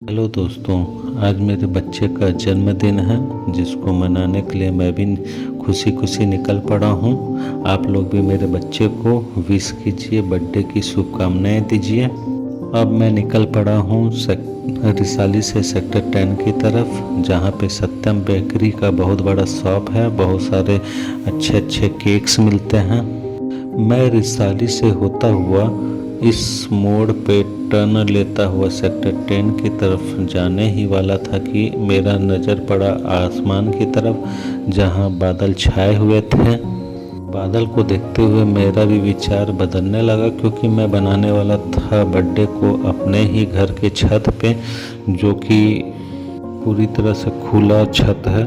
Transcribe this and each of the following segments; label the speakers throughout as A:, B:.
A: Hello दोस्तों, आज मेरे बच्चे का जन्मदिन है जिसको मनाने के लिए मैं भी खुशी खुशी निकल पड़ा हूँ। आप लोग भी मेरे बच्चे को विश कीजिए, बर्थडे की शुभकामनाएं दीजिए। अब मैं निकल पड़ा हूँ रिसाली से सेक्टर 10 की तरफ, जहाँ पे सत्यम बेकरी का बहुत बड़ा शॉप है। बहुत सारे अच्छे अच्छे केक्स मिलते हैं। मैं रिसाली से होता हुआ इस मोड़ पे टर्न लेता हुआ सेक्टर 10 की तरफ जाने ही वाला था कि मेरा नज़र पड़ा आसमान की तरफ, जहां बादल छाए हुए थे। बादल को देखते हुए मेरा भी विचार बदलने लगा, क्योंकि मैं बनाने वाला था बर्थडे को अपने ही घर के छत पे, जो कि पूरी तरह से खुला छत है।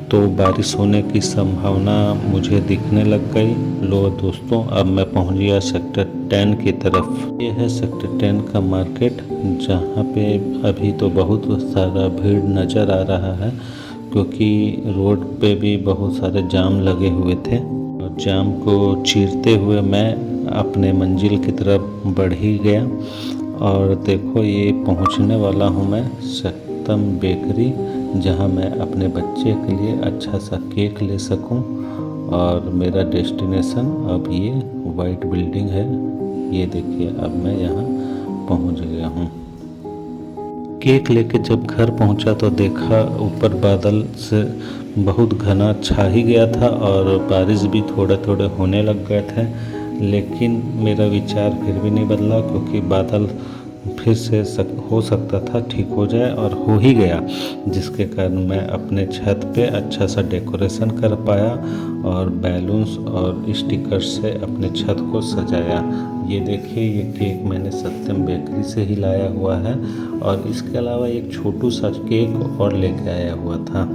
A: तो बारिश होने की संभावना मुझे दिखने लग गई। लो दोस्तों, अब मैं पहुंच गया सेक्टर 10 की तरफ। ये है सेक्टर 10 का मार्केट, जहां पे अभी तो बहुत सारा भीड़ नज़र आ रहा है, क्योंकि रोड पे भी बहुत सारे जाम लगे हुए थे। और जाम को चीरते हुए मैं अपने मंजिल की तरफ बढ़ ही गया। और देखो, ये पहुंचने वाला हूं मैं सत्यम बेकरी, जहां मैं अपने बच्चे के लिए अच्छा सा केक ले सकूं। और मेरा डेस्टिनेशन अब ये वाइट बिल्डिंग है। ये देखिए, अब मैं यहाँ पहुंच गया हूँ। केक लेके जब घर पहुंचा तो देखा ऊपर बादल से बहुत घना छा ही गया था और बारिश भी थोड़े थोड़े होने लग गए थे। लेकिन मेरा विचार फिर भी नहीं बदला, क्योंकि बादल फिर से हो सकता था ठीक हो जाए, और हो ही गया, जिसके कारण मैं अपने छत पे अच्छा सा डेकोरेशन कर पाया और बैलून्स और स्टिकर से अपने छत को सजाया। ये देखिए, ये केक मैंने सत्यम बेकरी से ही लाया हुआ है, और इसके अलावा एक छोटू सा केक और लेके आया हुआ था।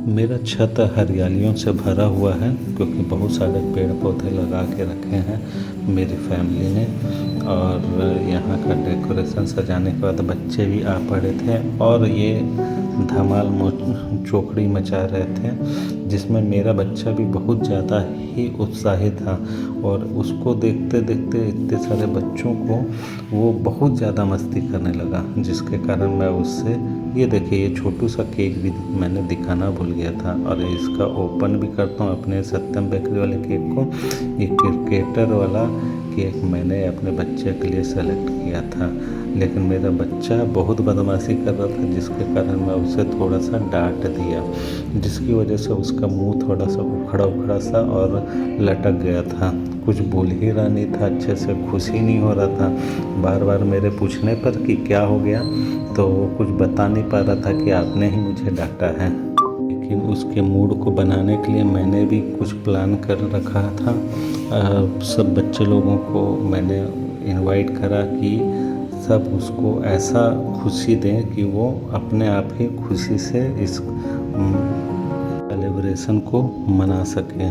A: मेरा छत हरियालियों से भरा हुआ है, क्योंकि बहुत सारे पेड़ पौधे लगा के रखे हैं मेरी फैमिली ने। और यहाँ का डेकोरेशन सजाने के बाद बच्चे भी आ पड़े थे, और ये धमाल चौकड़ी मचा रहे थे, जिसमें मेरा बच्चा भी बहुत ज़्यादा ही उत्साहित था। और उसको देखते देखते इतने सारे बच्चों को वो बहुत ज़्यादा मस्ती करने लगा, जिसके कारण मैं उससे, ये देखिए, ये छोटू सा केक भी मैंने दिखाना भूल गया था। और इसका ओपन भी करता हूँ अपने सत्यम बेकरी वाले केक को। ये क्रिकेटर वाला केक मैंने अपने बच्चे के लिए सेलेक्ट किया था, लेकिन मेरा बच्चा बहुत बदमाशी कर रहा था, जिसके कारण मैं उसे थोड़ा सा डांट दिया, जिसकी वजह से उसका मुंह थोड़ा सा उखड़ा उखड़ा सा और लटक गया था। कुछ बोल ही रहा नहीं था अच्छे से, खुश ही नहीं हो रहा था। बार बार मेरे पूछने पर कि क्या हो गया, तो वो कुछ बता नहीं पा रहा था कि आपने ही मुझे डांटा है। लेकिन उसके मूड को बनाने के लिए मैंने भी कुछ प्लान कर रखा था। सब बच्चे लोगों को मैंने इनवाइट करा कि सब उसको ऐसा खुशी दें कि वो अपने आप ही खुशी से इस सेलिब्रेशन को मना सकें।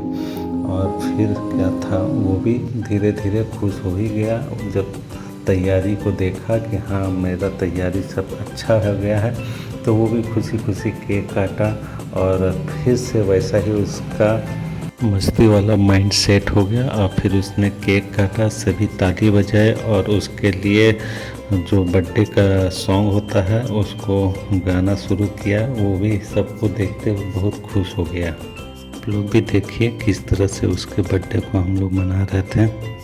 A: और फिर क्या था, वो भी धीरे धीरे खुश हो ही गया जब तैयारी को देखा कि हाँ, मेरा तैयारी सब अच्छा हो गया है। तो वो भी खुशी खुशी केक काटा, और फिर से वैसा ही उसका मस्ती वाला माइंड सेट हो गया। और फिर उसने केक काटा, सभी ताली बजाए, और उसके लिए जो बर्थडे का सॉन्ग होता है उसको गाना शुरू किया। वो भी सबको देखते हुए बहुत खुश हो गया। आप लोग भी देखिए किस तरह से उसके बर्थडे को हम लोग मना रहे थे।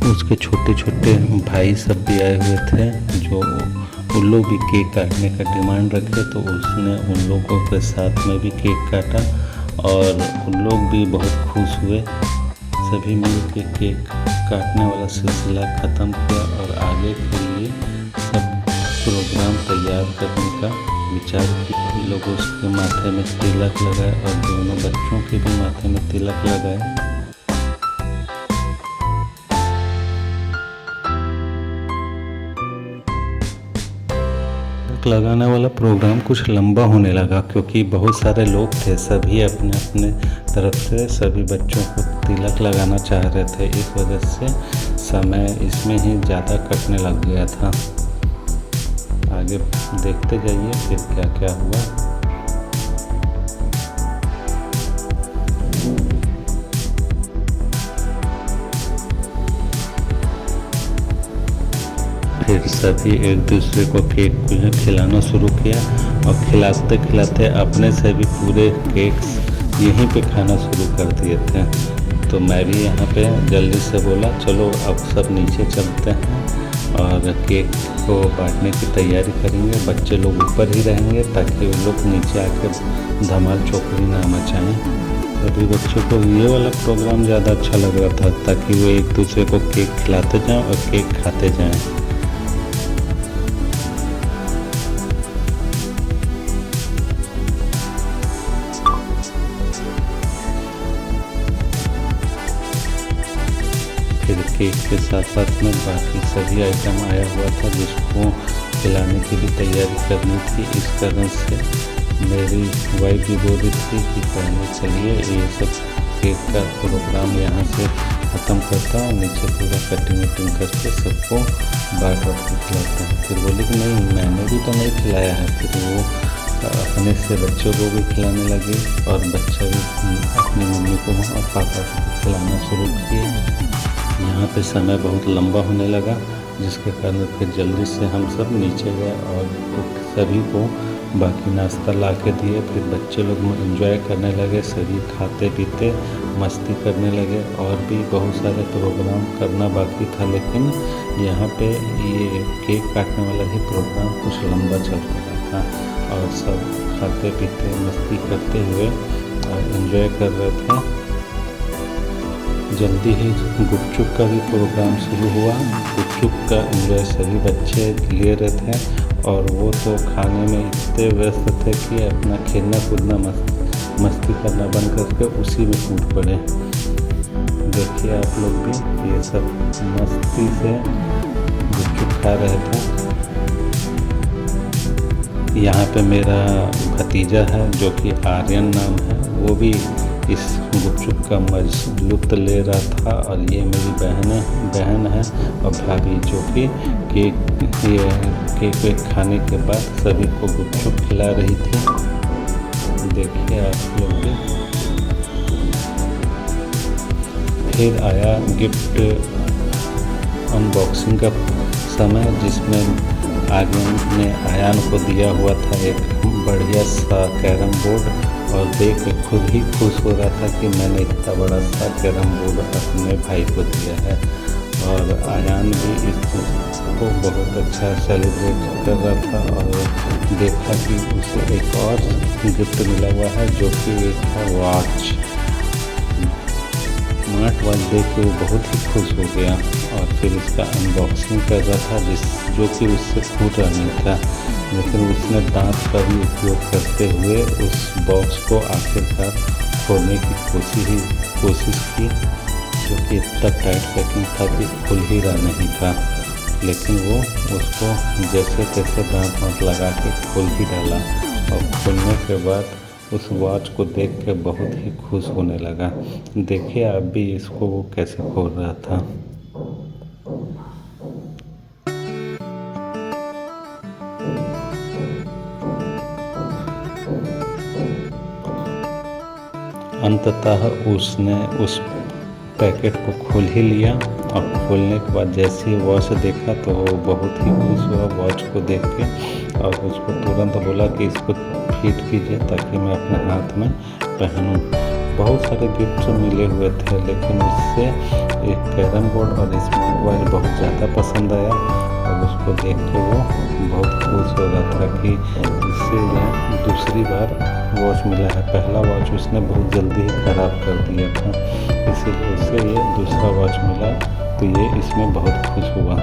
A: उसके छोटे छोटे भाई सब भी आए हुए थे, जो उन लोग भी केक काटने का डिमांड रखे, तो उसने उन लोगों के साथ में भी केक काटा, और उन लोग भी बहुत खुश हुए। सभी मिल के केक काटने वाला सिलसिला ख़त्म किया, और आगे के लिए सब प्रोग्राम तैयार करने का विचार किया। लोग उसके माथे में तिलक लगाए, और दोनों बच्चों के भी माथे में तिलक लगाए। लगाने वाला प्रोग्राम कुछ लंबा होने लगा, क्योंकि बहुत सारे लोग थे, सभी अपने अपने तरफ से सभी बच्चों को तिलक लगाना चाह रहे थे। इस वजह से समय इसमें ही ज़्यादा कटने लग गया था। आगे देखते जाइए फिर क्या क्या हुआ। सभी एक दूसरे को केक जो है खिलाना शुरू किया और खिलाते खिलाते अपने से भी पूरे केक्स यहीं पे खाना शुरू कर दिए थे। तो मैं भी यहाँ पे जल्दी से बोला चलो अब सब नीचे चलते हैं और केक को बांटने की तैयारी करेंगे। बच्चे लोग ऊपर ही रहेंगे ताकि वो लोग नीचे आकर धमाल चौकड़ी ना मचाएं। सभी बच्चों को ये वाला प्रोग्राम ज़्यादा अच्छा लग रहा था ताकि वो एक दूसरे को केक खिलाते जाएं और केक खाते जाएं। फिर केक के साथ साथ में बाकी सभी आइटम आया हुआ था जिसको खिलाने की भी तैयारी करनी थी। इस कारण से मेरी वाइफ भी बोल रही थी कि पहले चलिए ये सब केक का प्रोग्राम यहाँ से ख़त्म करता हूँ, नीचे पूरा कटिंग वटिंग करके सबको बांट बांट के खिलाता है। फिर बोली कि नहीं मैंने भी तो नहीं खिलाया है। फिर वो अपने से बच्चों को भी खिलाने लगे और बच्चा भी अपनी मम्मी को और पापा को खिलाना शुरू किए। यहाँ पे समय बहुत लंबा होने लगा जिसके कारण फिर जल्दी से हम सब नीचे गए और सभी को बाकी नाश्ता ला के दिए। फिर बच्चे लोग एंजॉय करने लगे, सभी खाते पीते मस्ती करने लगे और भी बहुत सारे प्रोग्राम करना बाकी था। लेकिन यहाँ पे ये केक काटने वाला ही प्रोग्राम कुछ लंबा चल रहा था और सब खाते पीते मस्ती करते हुए एंजॉय कर रहे थे। जल्दी ही गुपचुप का भी प्रोग्राम शुरू हुआ। गुपचुप का एंजॉय सभी बच्चे ले रहे थे और वो तो खाने में इतने व्यस्त थे कि अपना खेलना कूदना मस्ती करना बंद करके उसी में कूद पड़े। देखिए आप लोग भी ये सब मस्ती से गुपचुप खा रहे थे। यहाँ पे मेरा भतीजा है जो कि आर्यन नाम है, वो भी इस गुपचुप का लुत्फ़ ले रहा था। और ये मेरी बहन है और भाभी जो कि केक खाने के बाद सभी को गुपचुप खिला रही थी। देखिए आप लोग भी। फिर आया गिफ्ट अनबॉक्सिंग का समय जिसमें आर्यन ने आयान को दिया हुआ था एक बढ़िया सा कैरम बोर्ड और देख के खुद ही खुश हो रहा था कि मैंने इतना बड़ा सा कैरम बोर्ड अपने भाई को दिया है। और आयान भी इसको बहुत अच्छा सेलिब्रेट कर रहा था और देखा कि उसे एक और गिफ्ट मिला हुआ है जो कि एक है वॉच। स्मार्ट वॉच देख के वो बहुत ही खुश हो गया और फिर इसका अनबॉक्सिंग कर रहा था जो कि उससे फूट रहा नहीं था। लेकिन उसने दांत का भी उपयोग करते हुए उस बॉक्स को आखिरकार खोलने की कोशिश की जो कि इतना टाइट पैकिंग था कि खुल ही रहा नहीं था। लेकिन वो उसको जैसे तैसे दांत लगा के खोल ही डाला और खोलने के बाद उस वॉच को देख के बहुत ही खुश होने लगा। देखिए आप भी इसको वो कैसे खोल रहा था। अंततः उसने उस पैकेट को खोल ही लिया और खोलने के बाद जैसे ही वॉच देखा तो वो बहुत ही खुश हुआ वॉच को देख के और उसको तुरंत बोला कि इसको फिट कीजिए ताकि मैं अपने हाथ में पहनूं। बहुत सारे गिफ्ट मिले हुए थे लेकिन उससे एक कैरम बोर्ड और स्मार्ट वॉच बहुत ज़्यादा पसंद आया और उसको देख के वो बहुत खुश हो रहा था कि इससे दूसरी बार वॉच मिला है। पहला वॉच उसने बहुत जल्दी ही ख़राब कर दिया था, इसीलिए उसे ये दूसरा वॉच मिला तो ये इसमें बहुत खुश हुआ।